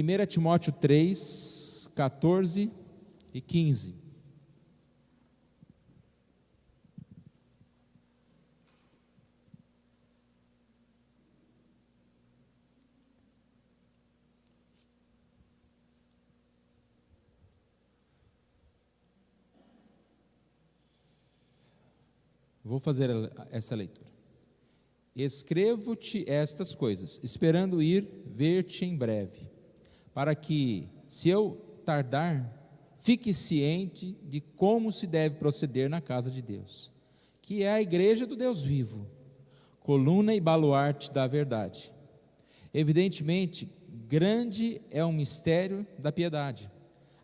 1 Timóteo 3, 14 e 15. Vou fazer essa leitura. Escrevo-te estas coisas, esperando ir ver-te em breve, para que, se eu tardar, fique ciente de como se deve proceder na casa de Deus, que é a igreja do Deus vivo, coluna e baluarte da verdade. Evidentemente, grande é o mistério da piedade.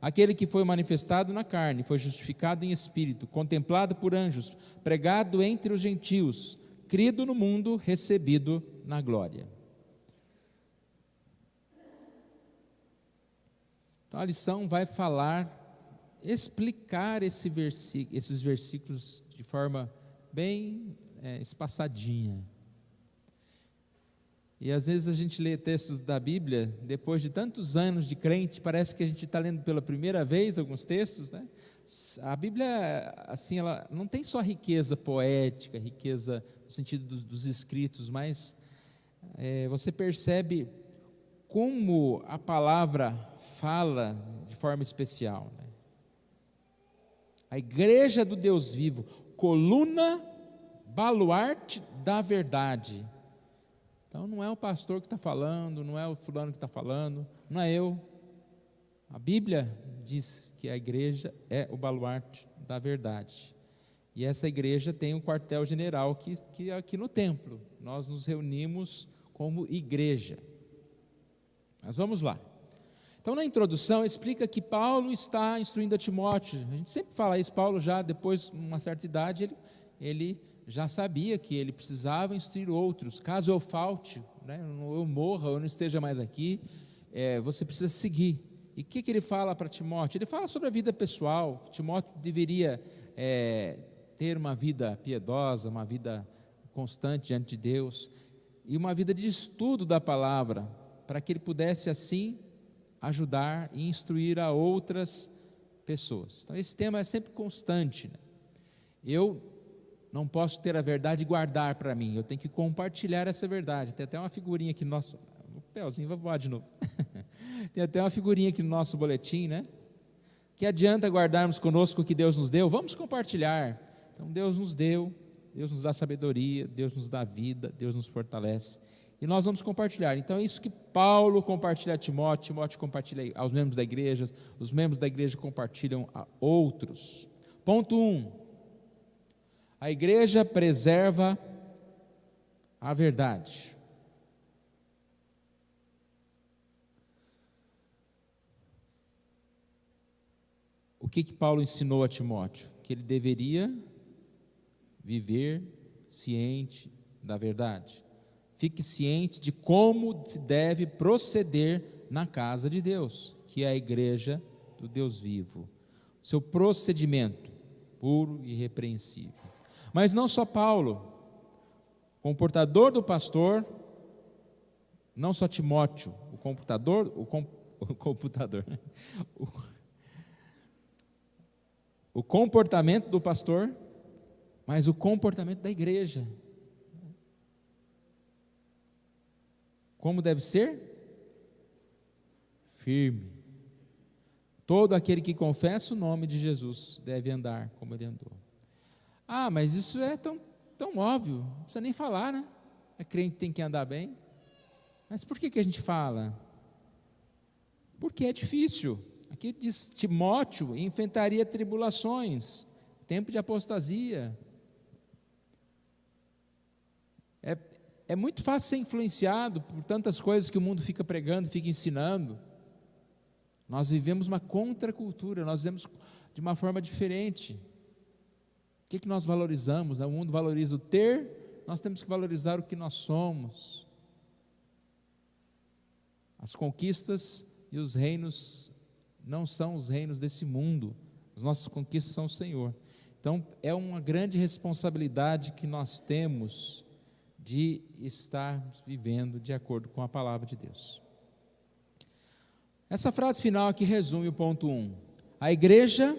Aquele que foi manifestado na carne, foi justificado em espírito, contemplado por anjos, pregado entre os gentios, crido no mundo, recebido na glória. Então a lição vai explicar esses versículos de forma bem espaçadinha. E às vezes a gente lê textos da Bíblia, depois de tantos anos de crente, parece que a gente está lendo pela primeira vez alguns textos, né? A Bíblia, assim, ela não tem só riqueza poética, riqueza no sentido dos escritos, mas você percebe como a palavra fala de forma especial, né? A igreja do Deus vivo, coluna, baluarte da verdade. Então não é o pastor que está falando, não é o fulano que está falando, não é eu. A Bíblia diz que a igreja é o baluarte da verdade. E essa igreja tem um quartel-general que é aqui no templo. Nós nos reunimos como igreja. Mas vamos lá. Então na introdução explica que Paulo está instruindo a Timóteo. A gente sempre fala isso, Paulo já depois de uma certa idade, ele já sabia que ele precisava instruir outros. Caso eu falte, né, eu morra, eu não esteja mais aqui, você precisa seguir. E o que ele fala para Timóteo? Ele fala sobre a vida pessoal. Timóteo deveria ter uma vida piedosa, uma vida constante diante de Deus, e uma vida de estudo da palavra, para que ele pudesse assim ajudar e instruir a outras pessoas. Então esse tema é sempre constante, né? Eu não posso ter a verdade e guardar para mim, eu tenho que compartilhar essa verdade. Tem até uma figurinha aqui no nosso... O Pelzinho vai voar de novo. Tem até uma figurinha aqui no nosso boletim, né? Que adianta guardarmos conosco o que Deus nos deu? Vamos compartilhar. Então Deus nos deu, Deus nos dá sabedoria, Deus nos dá vida, Deus nos fortalece. E nós vamos compartilhar. Então é isso que Paulo compartilha a Timóteo, Timóteo compartilha aos membros da igreja, os membros da igreja compartilham a outros. Ponto 1. A igreja preserva a verdade. O que Paulo ensinou a Timóteo? Que ele deveria viver ciente da verdade. Fique ciente de como se deve proceder na casa de Deus, que é a igreja do Deus vivo. Seu procedimento puro e irrepreensível. Mas não só Paulo, o comportador do pastor, não só Timóteo, o comportamento do pastor, mas o comportamento da igreja. Como deve ser? Firme. Todo aquele que confessa o nome de Jesus deve andar como ele andou. Ah, mas isso é tão óbvio, não precisa nem falar, né? A crente tem que andar bem. Mas por que a gente fala? Porque é difícil. Aqui diz Timóteo enfrentaria tribulações, tempo de apostasia. É muito fácil ser influenciado por tantas coisas que o mundo fica pregando, fica ensinando. Nós vivemos uma contracultura, nós vivemos de uma forma diferente. O que nós valorizamos? O mundo valoriza o ter, nós temos que valorizar o que nós somos. As conquistas e os reinos não são os reinos desse mundo, as nossas conquistas são o Senhor. Então é uma grande responsabilidade que nós temos de estar vivendo de acordo com a palavra de Deus. Essa frase final aqui resume o ponto 1. A igreja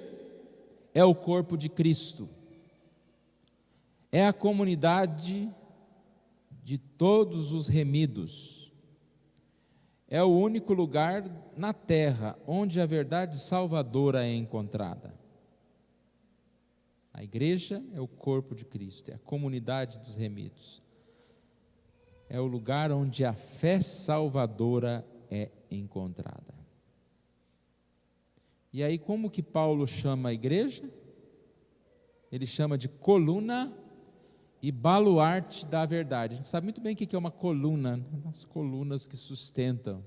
é o corpo de Cristo. É a comunidade de todos os remidos. É o único lugar na terra onde a verdade salvadora é encontrada. A igreja é o corpo de Cristo, é a comunidade dos remidos. É o lugar onde a fé salvadora é encontrada. E aí, como que Paulo chama a igreja? Ele chama de coluna e baluarte da verdade. A gente sabe muito bem o que é uma coluna, as colunas que sustentam.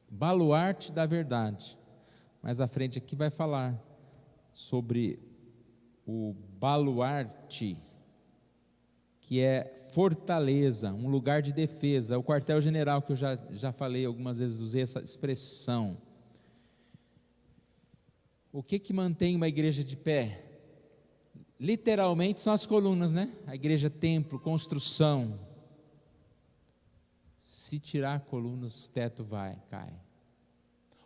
Baluarte da verdade. Mais à frente aqui vai falar sobre o baluarte, que é fortaleza, um lugar de defesa, o quartel-general que eu já falei algumas vezes, usei essa expressão. O que mantém uma igreja de pé? Literalmente são as colunas, né? A igreja templo, construção. Se tirar colunas, o teto cai.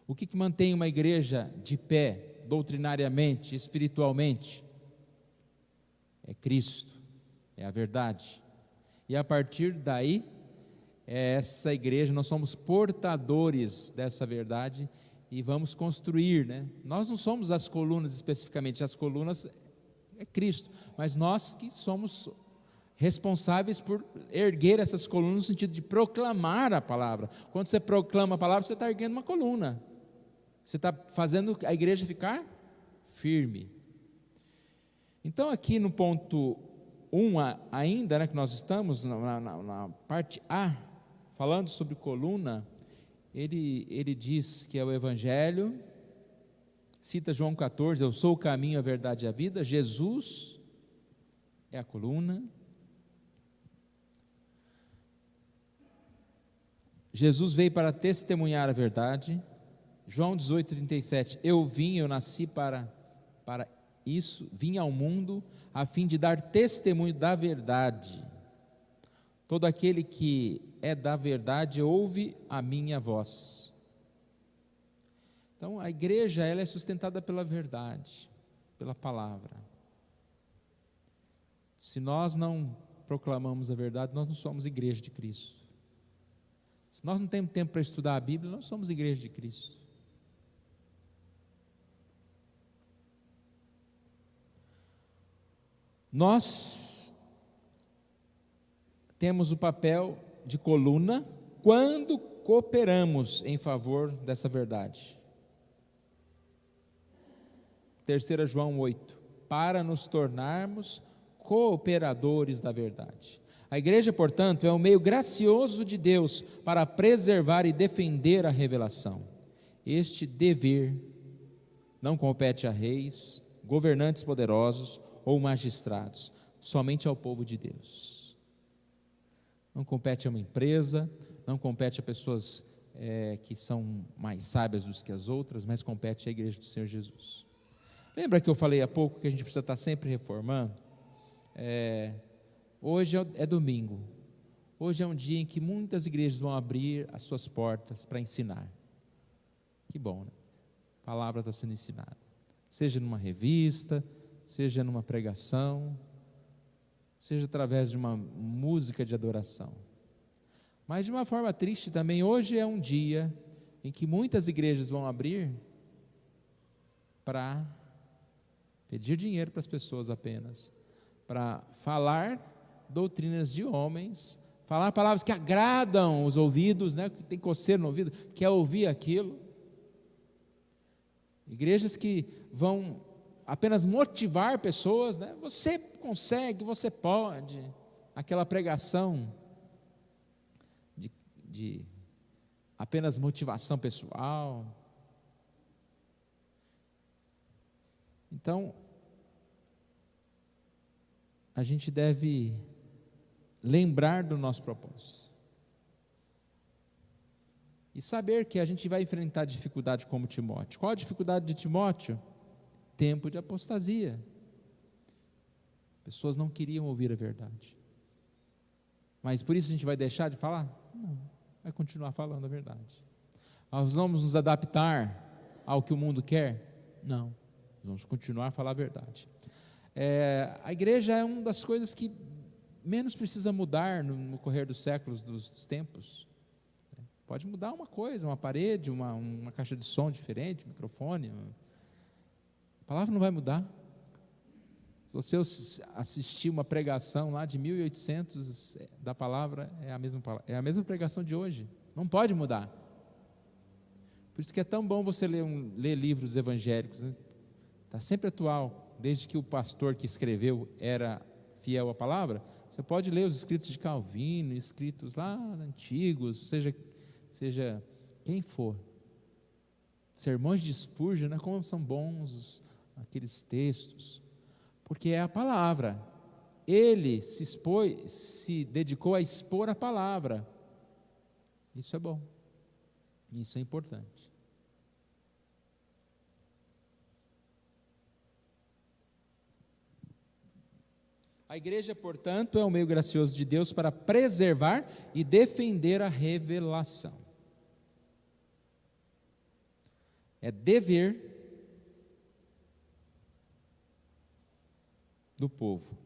O que mantém uma igreja de pé, doutrinariamente, espiritualmente? É Cristo, é a verdade. E a partir daí, essa igreja, nós somos portadores dessa verdade e vamos construir, né? Nós não somos as colunas especificamente, as colunas é Cristo, mas nós que somos responsáveis por erguer essas colunas no sentido de proclamar a palavra. Quando você proclama a palavra, você está erguendo uma coluna, você está fazendo a igreja ficar firme. Então aqui no ponto 1 ainda, né, que nós estamos na parte A, falando sobre coluna, ele diz que é o Evangelho, cita João 14, eu sou o caminho, a verdade e a vida. Jesus é a coluna. Jesus veio para testemunhar a verdade. João 18:37, eu nasci para isso, vim ao mundo a fim de dar testemunho da verdade. Todo aquele que é da verdade ouve a minha voz. Então a igreja, ela é sustentada pela verdade, pela palavra. Se nós não proclamamos a verdade, nós não somos igreja de Cristo. Se nós não temos tempo para estudar a Bíblia, nós somos igreja de Cristo. Nós temos o papel de coluna quando cooperamos em favor dessa verdade. 3 João 8, para nos tornarmos cooperadores da verdade. A igreja, portanto, é um meio gracioso de Deus para preservar e defender a revelação. Este dever não compete a reis, governantes poderosos ou magistrados, somente ao povo de Deus. Não compete a uma empresa, não compete a pessoas que são mais sábias do que as outras, mas compete à igreja do Senhor Jesus. Lembra que eu falei há pouco que a gente precisa estar sempre reformando? Hoje é domingo, hoje é um dia em que muitas igrejas vão abrir as suas portas para ensinar. Que bom, né? A palavra está sendo ensinada, seja numa revista, seja numa pregação, seja através de uma música de adoração. Mas de uma forma triste também, hoje é um dia em que muitas igrejas vão abrir para pedir dinheiro para as pessoas apenas, para falar doutrinas de homens, falar palavras que agradam os ouvidos, né? Que tem coceira no ouvido, quer ouvir aquilo. Igrejas que vão apenas motivar pessoas, né? Você consegue, você pode. Aquela pregação de apenas motivação pessoal. Então, a gente deve lembrar do nosso propósito e saber que a gente vai enfrentar dificuldade como Timóteo. Qual a dificuldade de Timóteo? Tempo de apostasia. Pessoas não queriam ouvir a verdade. Mas por isso a gente vai deixar de falar? Não, vai continuar falando a verdade. Nós vamos nos adaptar ao que o mundo quer? Não, vamos continuar a falar a verdade. A igreja é uma das coisas que menos precisa mudar no correr dos séculos, dos tempos. Pode mudar uma coisa, uma parede, uma caixa de som diferente, um microfone. A palavra não vai mudar. Se você assistir uma pregação lá de 1800 da palavra, é a mesma pregação de hoje. Não pode mudar. Por isso que é tão bom você ler livros evangélicos, né? Está sempre atual, desde que o pastor que escreveu era fiel à palavra. Você pode ler os escritos de Calvino, escritos lá antigos, seja quem for. Sermões de Spurgeon, né? Como são bons aqueles textos, porque é a palavra. Ele se dedicou a expor a palavra. Isso é bom, isso é importante. A igreja, portanto, é o meio gracioso de Deus para preservar e defender a revelação. É dever do povo.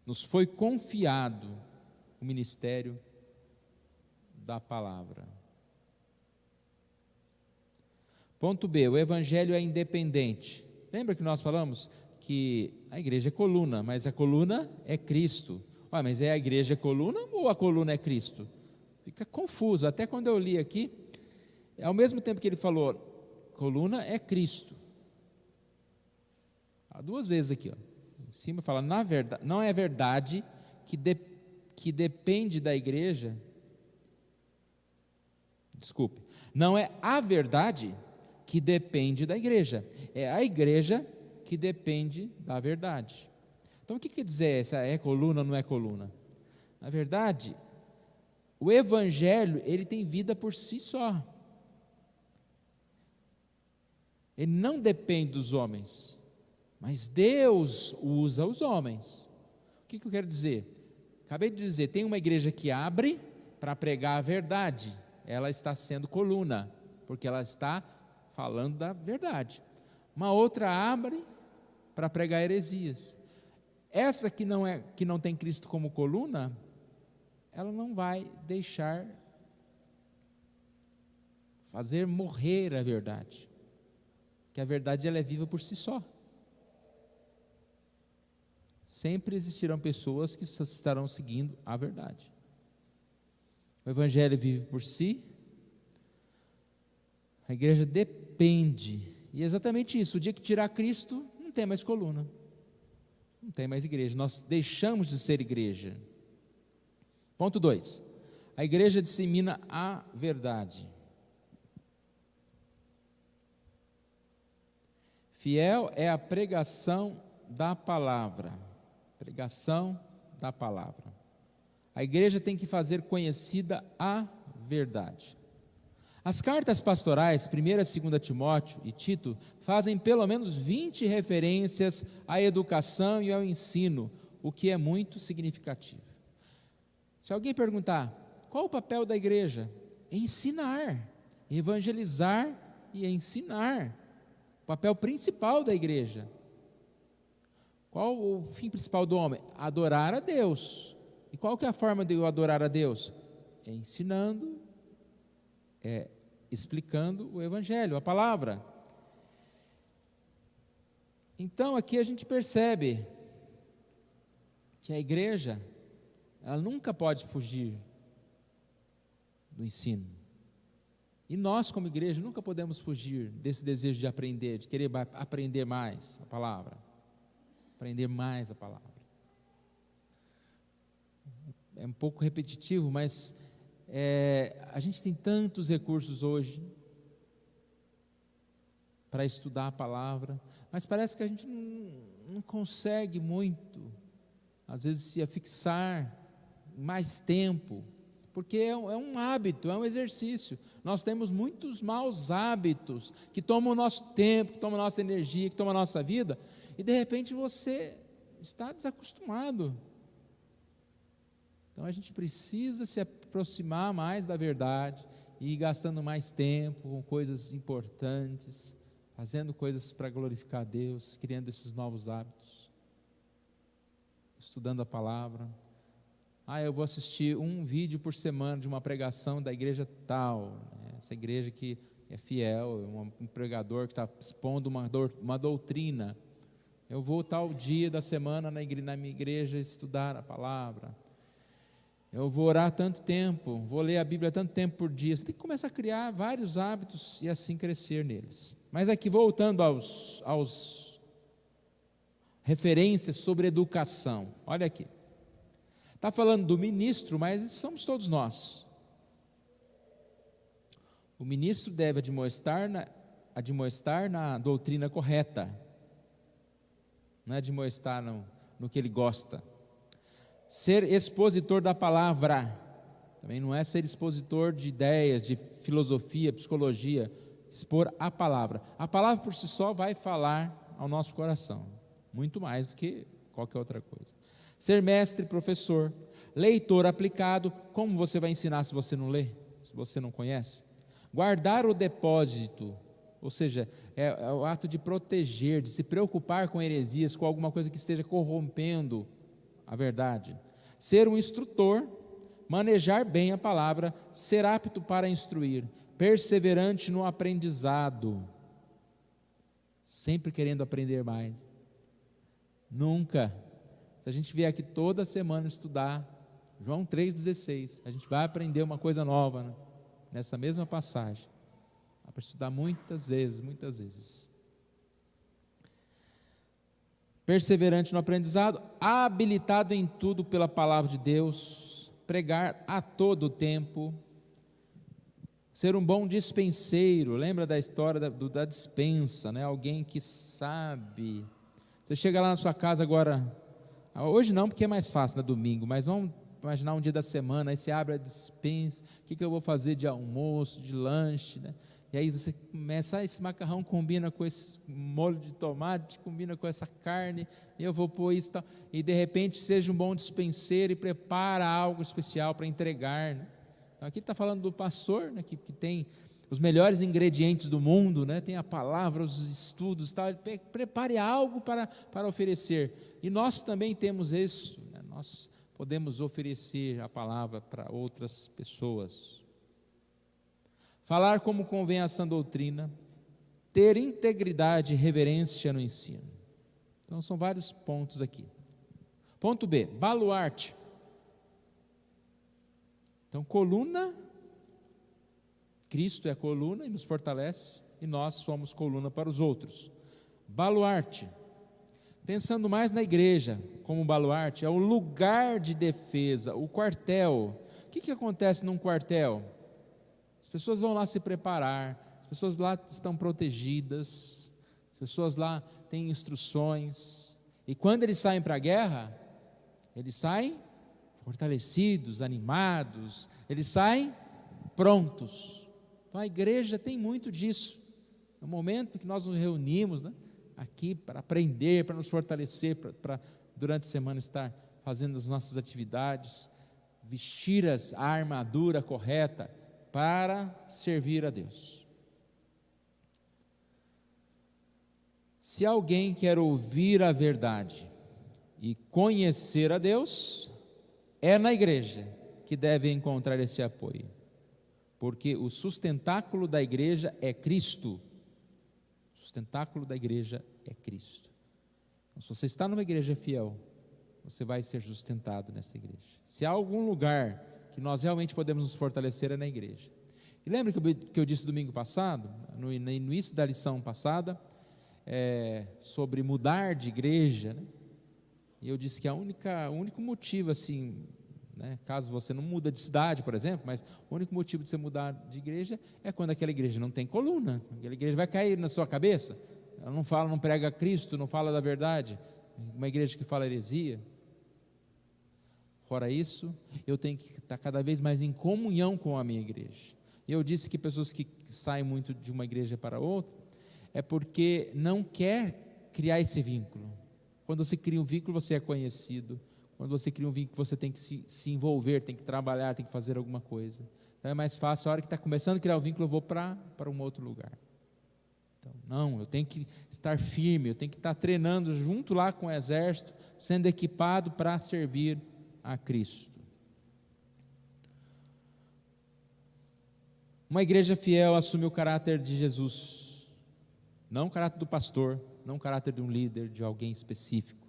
Nos foi confiado o ministério da palavra. Ponto B, o evangelho é independente. Lembra que nós falamos que a igreja é coluna, mas a coluna é Cristo. Mas é a igreja coluna ou a coluna é Cristo? Fica confuso, até quando eu li aqui, ao mesmo tempo que ele falou, coluna é Cristo. Há duas vezes aqui, em cima fala, na verdade, não é verdade que depende da igreja, desculpe, não é a verdade que depende da igreja, é a igreja que depende da verdade. Então o que quer dizer essa é coluna ou não é coluna? Na verdade, o evangelho, ele tem vida por si só. Ele não depende dos homens, mas Deus usa os homens. O que eu quero dizer? Acabei de dizer, tem uma igreja que abre para pregar a verdade, ela está sendo coluna, porque ela está falando da verdade. Uma outra abre para pregar heresias. Essa que não tem Cristo como coluna, ela não vai deixar fazer morrer a verdade, que a verdade ela é viva por si só. Sempre existirão pessoas que estarão seguindo a verdade. O evangelho vive por si, a igreja depende, e é exatamente isso, o dia que tirar Cristo, não tem mais coluna, não tem mais igreja, nós deixamos de ser igreja. Ponto 2, a igreja dissemina a verdade. Fiel é a pregação da palavra, pregação da palavra. A igreja tem que fazer conhecida a verdade. As cartas pastorais, 1ª e 2ª Timóteo e Tito, fazem pelo menos 20 referências à educação e ao ensino, o que é muito significativo. Se alguém perguntar, qual o papel da igreja? Ensinar, evangelizar e ensinar. O papel principal da igreja. Qual o fim principal do homem? Adorar a Deus. E qual que é a forma de eu adorar a Deus? É ensinando, explicando o evangelho, a palavra. Então aqui a gente percebe que a igreja, ela nunca pode fugir do ensino. E nós como igreja nunca podemos fugir desse desejo de aprender, de querer aprender mais a palavra. Aprender mais a palavra. É um pouco repetitivo, mas a gente tem tantos recursos hoje para estudar a palavra, mas parece que a gente não consegue muito, às vezes, se afixar mais tempo, porque é um hábito, é um exercício. Nós temos muitos maus hábitos que tomam o nosso tempo, que tomam a nossa energia, que tomam a nossa vida, e de repente você está desacostumado. Então a gente precisa se aproximar mais da verdade e ir gastando mais tempo com coisas importantes, fazendo coisas para glorificar a Deus, criando esses novos hábitos, estudando a palavra. Eu vou assistir um vídeo por semana de uma pregação da igreja tal, né? Essa igreja que é fiel, um pregador que está expondo uma doutrina. Eu vou tal dia da semana na minha igreja estudar a palavra. Eu vou orar tanto tempo, vou ler a Bíblia tanto tempo por dia. Você tem que começar a criar vários hábitos e assim crescer neles. Mas aqui, voltando aos referências sobre educação, olha aqui. Está falando do ministro, mas somos todos nós. O ministro deve admoestar na doutrina correta, não é admoestar no que ele gosta. Ser expositor da palavra, também não é ser expositor de ideias, de filosofia, psicologia, expor a palavra. A palavra por si só vai falar ao nosso coração, muito mais do que qualquer outra coisa. Ser mestre, professor, leitor aplicado. Como você vai ensinar se você não lê, se você não conhece? Guardar o depósito, ou seja, é o ato de proteger, de se preocupar com heresias, com alguma coisa que esteja corrompendo a verdade. Ser um instrutor, manejar bem a palavra, ser apto para instruir, perseverante no aprendizado, sempre querendo aprender mais. Nunca. Se a gente vier aqui toda semana estudar João 3,16, a gente vai aprender uma coisa nova, né? Nessa mesma passagem. Dá para estudar muitas vezes. Perseverante no aprendizado, habilitado em tudo pela palavra de Deus, pregar a todo tempo, ser um bom dispenseiro. Lembra da história da dispensa, né? Alguém que sabe. Você chega lá na sua casa agora, hoje não, porque é mais fácil, no domingo, mas vamos imaginar um dia da semana, aí você abre a dispensa, o que eu vou fazer de almoço, de lanche, né? E aí você começa, esse macarrão combina com esse molho de tomate, combina com essa carne, e eu vou pôr isso, tal. E de repente seja um bom dispenseiro e prepara algo especial para entregar, né? Então aqui está falando do pastor, né, que tem os melhores ingredientes do mundo, né? Tem a palavra, os estudos, tal. Ele prepare algo para oferecer, e nós também temos isso, né? Nós podemos oferecer a palavra para outras pessoas. Falar como convém a sã doutrina, ter integridade e reverência no ensino. Então são vários pontos aqui. Ponto B, baluarte. Então coluna, Cristo é a coluna e nos fortalece, e nós somos coluna para os outros. Baluarte, pensando mais na igreja como baluarte, é o lugar de defesa, o quartel. O que acontece num quartel? As pessoas vão lá se preparar, as pessoas lá estão protegidas, as pessoas lá têm instruções, e quando eles saem para a guerra, eles saem fortalecidos, animados, eles saem prontos. Então a igreja tem muito disso. É o momento que nós nos reunimos, né, aqui para aprender, para nos fortalecer, para durante a semana estar fazendo as nossas atividades, vestir a armadura correta para servir a Deus. Se alguém quer ouvir a verdade e conhecer a Deus, é na igreja que deve encontrar esse apoio, porque o sustentáculo da igreja é Cristo. O sustentáculo da igreja é Cristo. Então, se você está numa igreja fiel, você vai ser sustentado nessa igreja. Se há algum lugar que nós realmente podemos nos fortalecer, é na igreja. E lembra que eu disse domingo passado, no início da lição passada, sobre mudar de igreja, né? E eu disse que o único motivo, assim, né, caso você não muda de cidade, por exemplo, mas o único motivo de você mudar de igreja é quando aquela igreja não tem coluna, aquela igreja vai cair na sua cabeça, ela não prega Cristo, não fala da verdade, uma igreja que fala heresia. Fora isso, eu tenho que estar cada vez mais em comunhão com a minha igreja. E eu disse que pessoas que saem muito de uma igreja para outra, é porque não quer criar esse vínculo. Quando você cria um vínculo, você é conhecido. Quando você cria um vínculo, você tem que se envolver, tem que trabalhar, tem que fazer alguma coisa. Então é mais fácil, a hora que está começando a criar o vínculo, eu vou para um outro lugar. Então, não, eu tenho que estar firme, eu tenho que estar treinando junto lá com o exército, sendo equipado para servir a Cristo. Uma igreja fiel assume o caráter de Jesus, não o caráter do pastor, não o caráter de um líder, de alguém específico.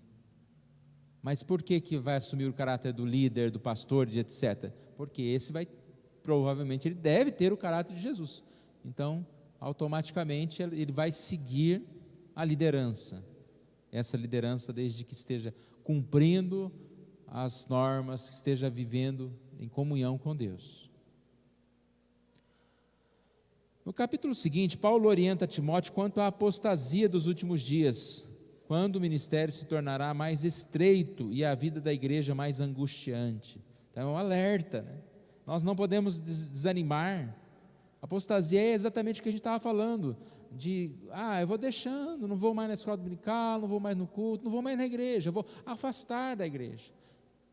Mas por que vai assumir o caráter do líder, do pastor, de etc? Porque esse provavelmente ele deve ter o caráter de Jesus. Então, automaticamente ele vai seguir a liderança. Essa liderança, desde que esteja cumprindo as normas, que esteja vivendo em comunhão com Deus. No capítulo seguinte, Paulo orienta Timóteo quanto à apostasia dos últimos dias, quando o ministério se tornará mais estreito e a vida da igreja mais angustiante. Então é um alerta, né? Nós não podemos desanimar. Apostasia é exatamente o que a gente estava falando, eu vou deixando, não vou mais na escola dominical, não vou mais no culto, não vou mais na igreja, eu vou afastar da igreja.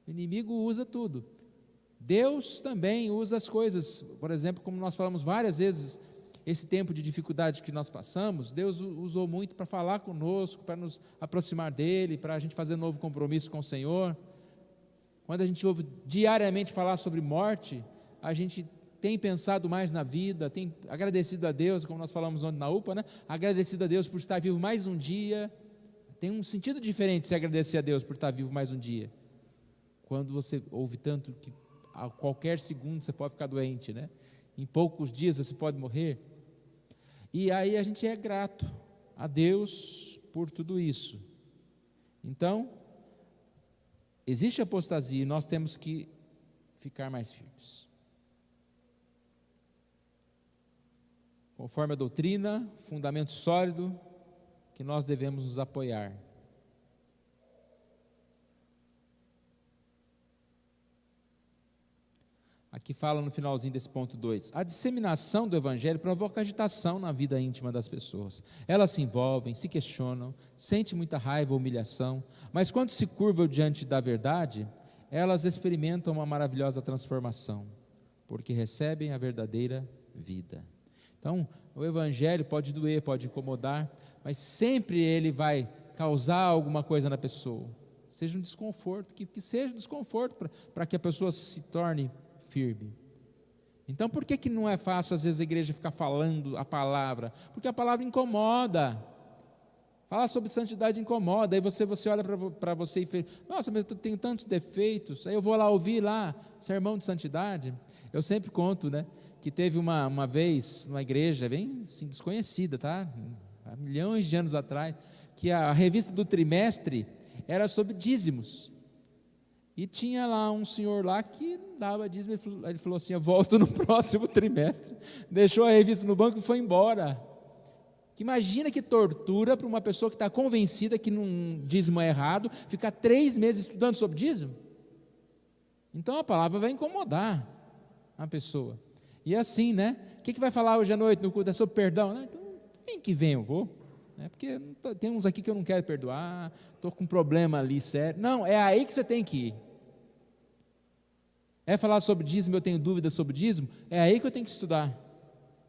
O inimigo usa tudo. Deus também usa as coisas, por exemplo, como nós falamos várias vezes, esse tempo de dificuldade que nós passamos, Deus usou muito para falar conosco, para nos aproximar dEle, para a gente fazer um novo compromisso com o Senhor. Quando a gente ouve diariamente falar sobre morte, a gente tem pensado mais na vida, tem agradecido a Deus, como nós falamos ontem na UPA, né? Agradecido a Deus por estar vivo mais um dia. Tem um sentido diferente se agradecer a Deus por estar vivo mais um dia. Quando você ouve tanto que a qualquer segundo você pode ficar doente, né? Em poucos dias você pode morrer. E aí a gente é grato a Deus por tudo isso. Então, existe apostasia e nós temos que ficar mais firmes. Conforme a doutrina, fundamento sólido que nós devemos nos apoiar. Aqui fala no finalzinho desse ponto 2, a disseminação do evangelho provoca agitação na vida íntima das pessoas. Elas se envolvem, se questionam, sentem muita raiva ou humilhação, mas quando se curvam diante da verdade, elas experimentam uma maravilhosa transformação, porque recebem a verdadeira vida. Então, o evangelho pode doer, pode incomodar, mas sempre ele vai causar alguma coisa na pessoa, seja um desconforto, que seja um desconforto para que a pessoa se torne firme. Então, por que não é fácil às vezes a igreja ficar falando a palavra? Porque a palavra incomoda. Falar sobre santidade incomoda. Aí você olha para você e fala, nossa, mas eu tenho tantos defeitos. Aí eu vou lá ouvir sermão de santidade. Eu sempre conto, né, que teve uma vez numa igreja bem assim, desconhecida, tá? Há milhões de anos atrás, que a revista do trimestre era sobre dízimos. E tinha lá um senhor lá que dava dízimo, ele falou assim, eu volto no próximo trimestre. Deixou a revista no banco e foi embora. Imagina que tortura para uma pessoa que está convencida que um dízimo é errado, ficar 3 meses estudando sobre dízimo. Então a palavra vai incomodar a pessoa. E assim, né? O que vai falar hoje à noite no culto? É sobre perdão? Né? Então, quem que vem eu vou. Porque tem uns aqui que eu não quero perdoar, estou com um problema ali sério. Não, é aí que você tem que ir. É falar sobre dízimo, eu tenho dúvidas sobre dízimo, é aí que eu tenho que estudar.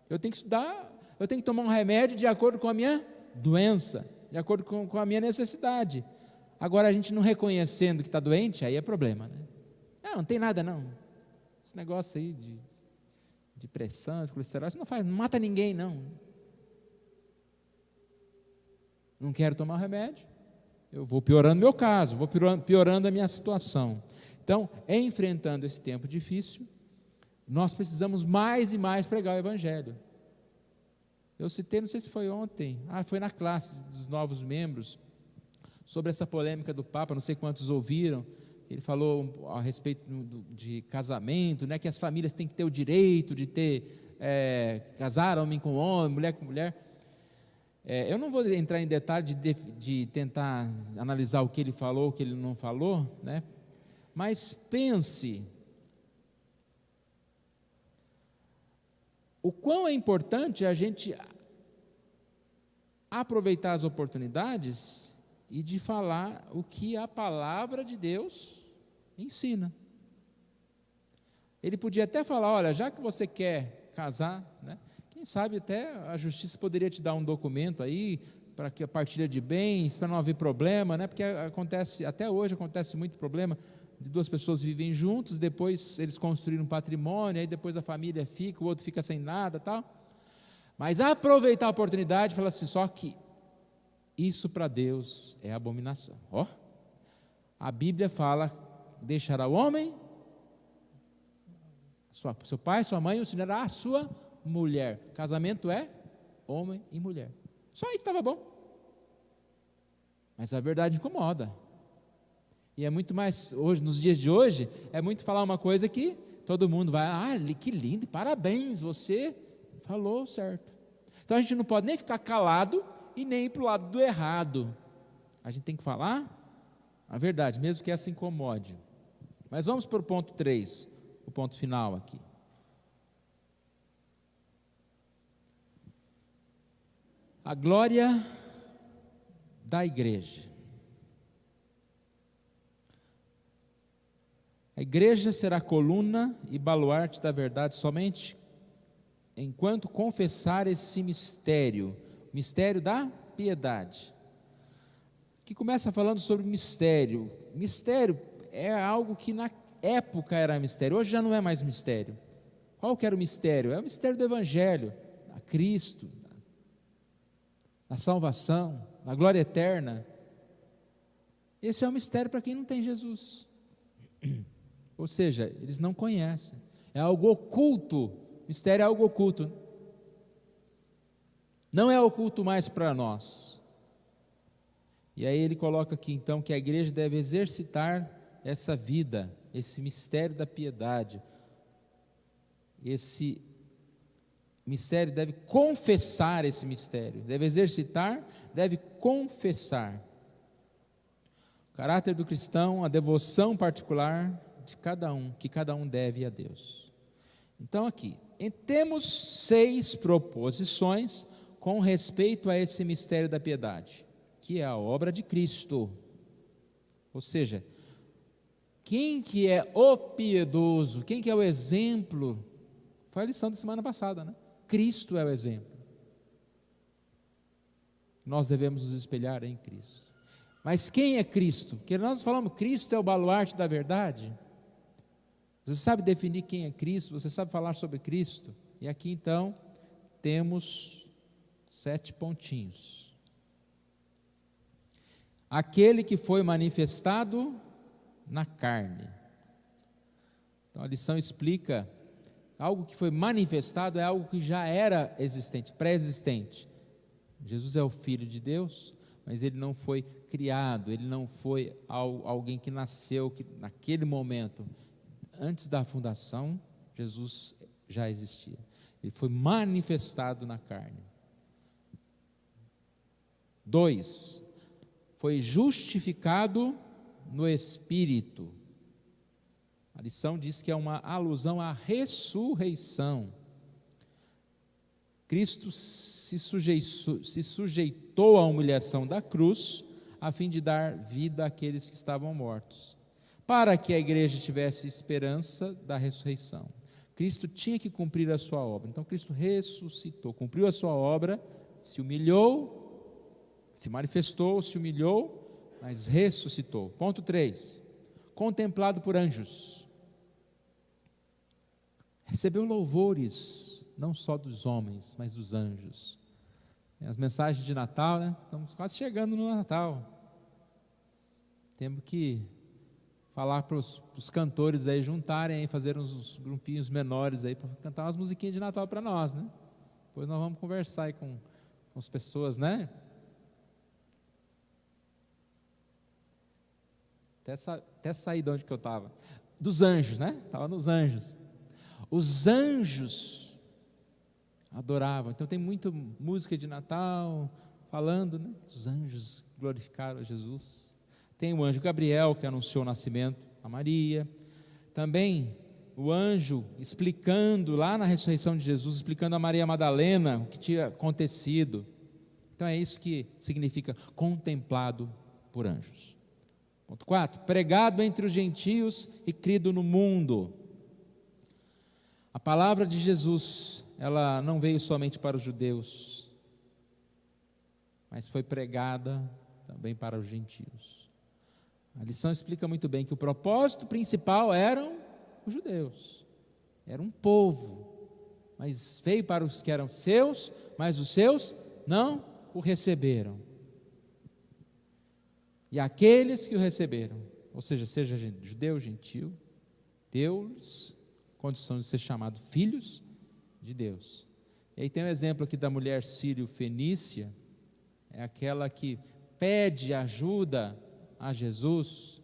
Eu tenho que estudar, eu tenho que tomar um remédio de acordo com a minha doença, de acordo com a minha necessidade. Agora, a gente não reconhecendo que está doente, aí é problema, né? Não tem nada não. Esse negócio aí de pressão, de colesterol, isso não mata ninguém não. Não quero tomar remédio, eu vou piorando meu caso, vou piorando a minha situação. Então, enfrentando esse tempo difícil, nós precisamos mais e mais pregar o evangelho. Eu citei, não sei se foi ontem, foi na classe dos novos membros, sobre essa polêmica do Papa, não sei quantos ouviram, ele falou a respeito de casamento, né, que as famílias têm que ter o direito de casar homem com homem, mulher com mulher. Eu não vou entrar em detalhe de tentar analisar o que ele falou, o que ele não falou, né? Mas pense o quão é importante a gente aproveitar as oportunidades e de falar o que a palavra de Deus Ensina. Ele podia até falar, olha, já que você quer casar, né, quem sabe até a justiça poderia te dar um documento aí, para que a partilha de bens, para não haver problema, né, porque acontece, até hoje acontece muito problema, de duas pessoas vivem juntos, depois eles construíram um patrimônio, aí depois a família fica, o outro fica sem nada, tal. Mas aproveitar a oportunidade e falar assim, só que isso para Deus é abominação. Ó, a Bíblia fala, deixará o homem, seu pai, sua mãe, ensinará a sua mulher. Casamento é homem e mulher. Só isso estava bom. Mas a verdade incomoda. E é muito mais, hoje, nos dias de hoje, é muito falar uma coisa que todo mundo vai, que lindo, parabéns, você falou certo. Então a gente não pode nem ficar calado e nem ir para o lado do errado. A gente tem que falar a verdade, mesmo que essa incomode. Mas vamos para o ponto 3, o ponto final aqui. A glória da igreja. A igreja será coluna e baluarte da verdade somente enquanto confessar esse mistério, o mistério da piedade. Que começa falando sobre mistério. Mistério é algo que na época era mistério, hoje já não é mais mistério. Qual que era o mistério? É o mistério do Evangelho, a Cristo, da salvação, da glória eterna. Esse é o mistério para quem não tem Jesus. Ou seja, eles não conhecem. É algo oculto. Mistério é algo oculto. Não é oculto mais para nós. E aí ele coloca aqui então que a igreja deve exercitar essa vida, esse mistério da piedade. Esse mistério deve confessar esse mistério. Deve exercitar, deve confessar. O caráter do cristão, a devoção particular de cada um, que cada um deve a Deus. Então aqui, temos 6 proposições com respeito a esse mistério da piedade, que é a obra de Cristo. Ou seja, quem que é o piedoso, quem que é o exemplo? Foi a lição da semana passada, né? Cristo é o exemplo. Nós devemos nos espelhar em Cristo. Mas quem é Cristo? Porque nós falamos, Cristo é o baluarte da verdade. Você sabe definir quem é Cristo, você sabe falar sobre Cristo. E aqui então, temos 7 pontinhos. Aquele que foi manifestado na carne. Então a lição explica, algo que foi manifestado é algo que já era existente, pré-existente. Jesus é o Filho de Deus, mas ele não foi criado, ele não foi alguém que nasceu que naquele momento. Antes da fundação, Jesus já existia. Ele foi manifestado na carne. 2, foi justificado no Espírito. A lição diz que é uma alusão à ressurreição. Cristo se sujeitou à humilhação da cruz, a fim de dar vida àqueles que estavam mortos, para que a igreja tivesse esperança da ressurreição. Cristo tinha que cumprir a sua obra. Então Cristo ressuscitou, cumpriu a sua obra, se humilhou, se manifestou, se humilhou, mas ressuscitou. Ponto 3, contemplado por anjos. Recebeu louvores, não só dos homens, mas dos anjos. As mensagens de Natal, né? Estamos quase chegando no Natal. Temos que falar para os cantores aí juntarem, fazer uns grupinhos menores aí para cantar umas musiquinhas de Natal para nós, né? Depois nós vamos conversar aí com as pessoas, né? Até sair de onde que eu estava. Dos anjos, né? Estava nos anjos. Os anjos adoravam. Então tem muita música de Natal falando, né? Os anjos glorificaram a Jesus. Tem o anjo Gabriel que anunciou o nascimento a Maria. Também o anjo explicando lá na ressurreição de Jesus, explicando a Maria Madalena o que tinha acontecido. Então é isso que significa contemplado por anjos. Ponto 4, pregado entre os gentios e crido no mundo. A palavra de Jesus, ela não veio somente para os judeus, mas foi pregada também para os gentios. A lição explica muito bem que o propósito principal eram os judeus, era um povo, mas veio para os que eram seus, mas os seus não o receberam. E aqueles que o receberam, ou seja judeu, gentil, deu-lhes condição de ser chamados filhos de Deus. E aí tem um exemplo aqui da mulher sírio-fenícia, é aquela que pede ajuda a Jesus,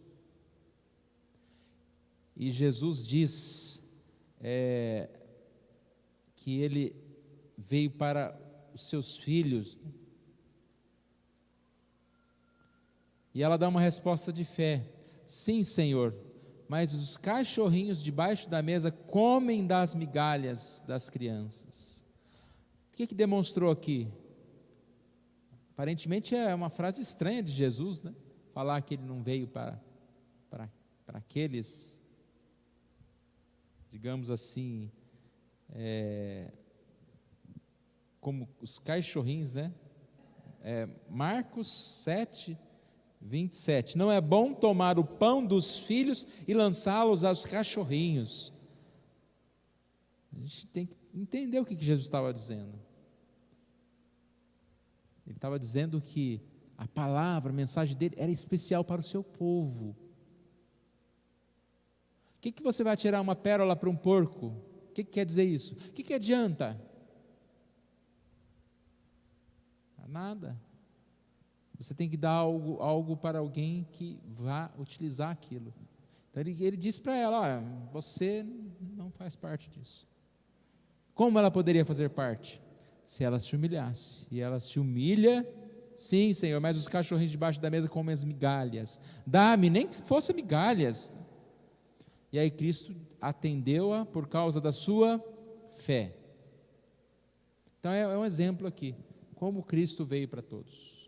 e Jesus diz que ele veio para os seus filhos, e ela dá uma resposta de fé: sim, Senhor, mas os cachorrinhos debaixo da mesa comem das migalhas das crianças. O que demonstrou aqui? Aparentemente é uma frase estranha de Jesus, né? Falar que ele não veio para aqueles, digamos assim, como os cachorrinhos, né? Marcos 7, 27, não é bom tomar o pão dos filhos e lançá-los aos cachorrinhos. A gente tem que entender o que Jesus estava dizendo. Ele estava dizendo que a palavra, a mensagem dele era especial para o seu povo. O que você vai tirar uma pérola para um porco? O que quer dizer isso? O que adianta? Nada. Você tem que dar algo para alguém que vá utilizar aquilo. Então ele disse para ela: olha, você não faz parte disso. Como ela poderia fazer parte? Se ela se humilhasse. E ela se humilha: sim, Senhor, mas os cachorrinhos debaixo da mesa comem as migalhas. Dá-me, nem que fosse migalhas. E aí Cristo atendeu-a por causa da sua fé. Então é um exemplo aqui, como Cristo veio para todos,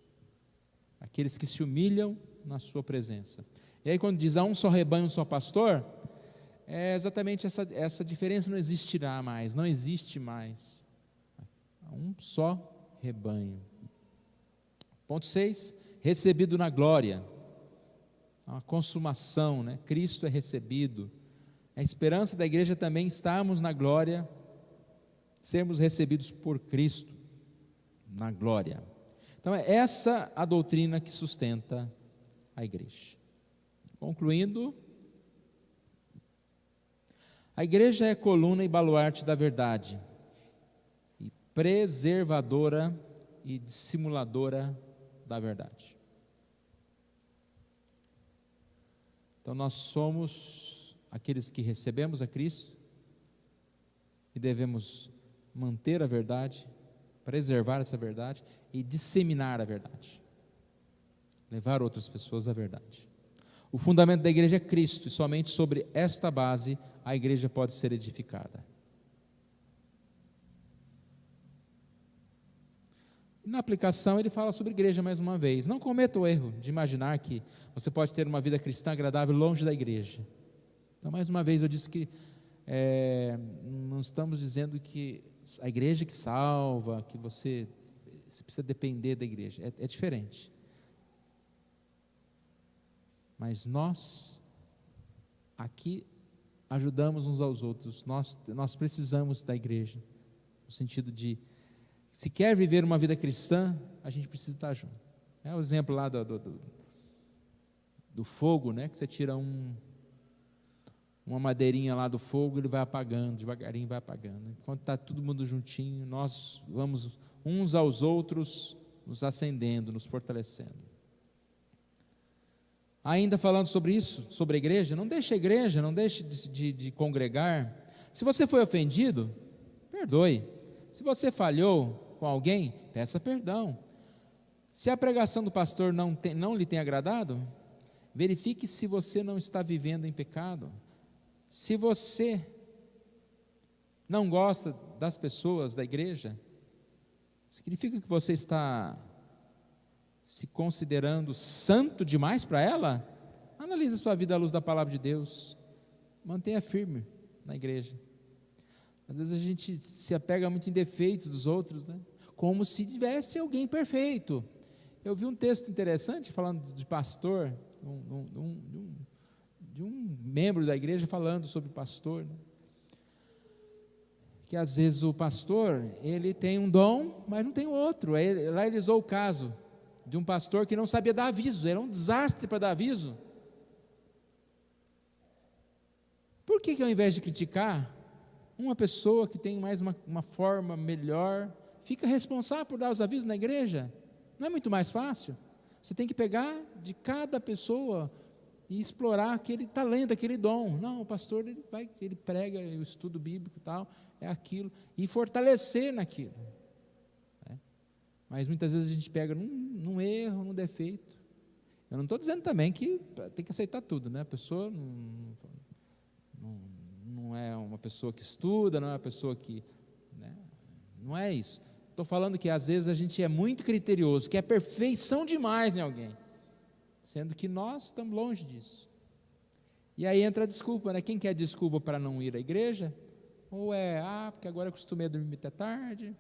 aqueles que se humilham na sua presença. E aí quando diz há um só rebanho, um só pastor, é exatamente essa diferença não existirá mais, não existe mais. Há um só rebanho. Ponto 6, recebido na glória. A consumação, né? Cristo é recebido. A esperança da igreja também estarmos na glória, sermos recebidos por Cristo na glória. Então é essa a doutrina que sustenta a igreja. Concluindo, a igreja é coluna e baluarte da verdade, e preservadora e dissimuladora da verdade. Então nós somos aqueles que recebemos a Cristo e devemos manter a verdade, preservar essa verdade e disseminar a verdade, levar outras pessoas à verdade. O fundamento da igreja é Cristo, e somente sobre esta base a igreja pode ser edificada. Na aplicação ele fala sobre igreja mais uma vez. Não cometa o erro de imaginar que você pode ter uma vida cristã agradável longe da igreja. Então mais uma vez eu disse que não estamos dizendo que a igreja que salva, que você precisa depender da igreja, é diferente. Mas nós aqui ajudamos uns aos outros, nós precisamos da igreja, no sentido de, se quer viver uma vida cristã, a gente precisa estar junto. É o exemplo lá do fogo, né? Que você tira uma madeirinha lá do fogo, ele vai apagando, devagarinho vai apagando. Enquanto está todo mundo juntinho, nós vamos uns aos outros nos acendendo, nos fortalecendo. Ainda falando sobre isso, sobre a igreja, não deixe de congregar. Se você foi ofendido, perdoe. Se você falhou com alguém, peça perdão. Se a pregação do pastor não lhe tem agradado, verifique se você não está vivendo em pecado. Se você não gosta das pessoas da igreja, significa que você está se considerando santo demais para ela? Analise a sua vida à luz da palavra de Deus. Mantenha firme na igreja. Às vezes a gente se apega muito em defeitos dos outros, né? Como se tivesse alguém perfeito. Eu vi um texto interessante falando de pastor, de um membro da igreja falando sobre pastor, né? Que às vezes o pastor, ele tem um dom, mas não tem o outro. Lá ele usou o caso de um pastor que não sabia dar aviso, era um desastre para dar aviso. Por que ao invés de criticar, uma pessoa que tem mais uma forma melhor, fica responsável por dar os avisos na igreja? Não é muito mais fácil? Você tem que pegar de cada pessoa e explorar aquele talento, aquele dom. Não, o pastor ele prega o estudo bíblico e tal, é aquilo, e fortalecer naquilo. Mas muitas vezes a gente pega num erro, num defeito. Eu não estou dizendo também que tem que aceitar tudo, né? A pessoa não é uma pessoa que estuda, não é uma pessoa que, né? Não é isso. Estou falando que às vezes a gente é muito criterioso, quer perfeição demais em alguém, sendo que nós estamos longe disso. E aí entra a desculpa, né? Quem quer desculpa para não ir à igreja? Ou porque agora eu acostumei a dormir até tarde,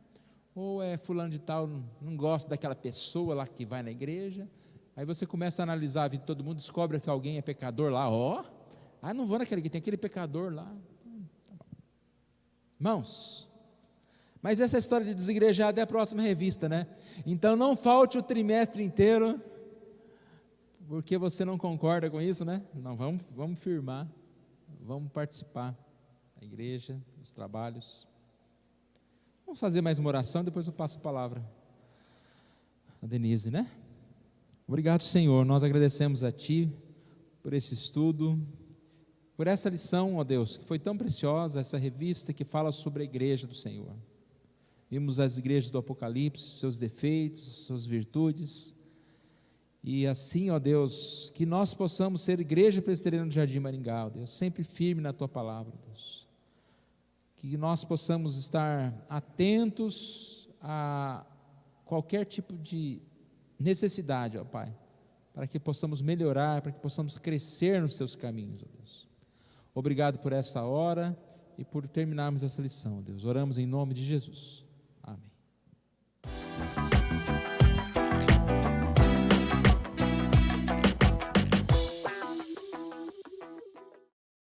ou fulano de tal não gosta daquela pessoa lá que vai na igreja. Aí você começa a analisar a vida de todo mundo, descobre que alguém é pecador lá, não vou naquele que tem aquele pecador lá. Tá bom. Irmãos, mas essa história de desigrejado é a próxima revista, né? Então não falte o trimestre inteiro, porque você não concorda com isso, né? Não, vamos firmar, vamos participar da igreja, dos trabalhos. Vamos fazer mais uma oração, depois eu passo a palavra a Denise, né? Obrigado, Senhor, nós agradecemos a Ti por esse estudo, por essa lição, ó Deus, que foi tão preciosa, essa revista que fala sobre a igreja do Senhor. Vimos as igrejas do Apocalipse, seus defeitos, suas virtudes, e assim, ó Deus, que nós possamos ser igreja presbiteriana do Jardim Maringá, ó Deus, sempre firme na Tua palavra, Deus. Que nós possamos estar atentos a qualquer tipo de necessidade, ó Pai, para que possamos melhorar, para que possamos crescer nos Teus caminhos, ó Deus. Obrigado por essa hora e por terminarmos essa lição, ó Deus. Oramos em nome de Jesus.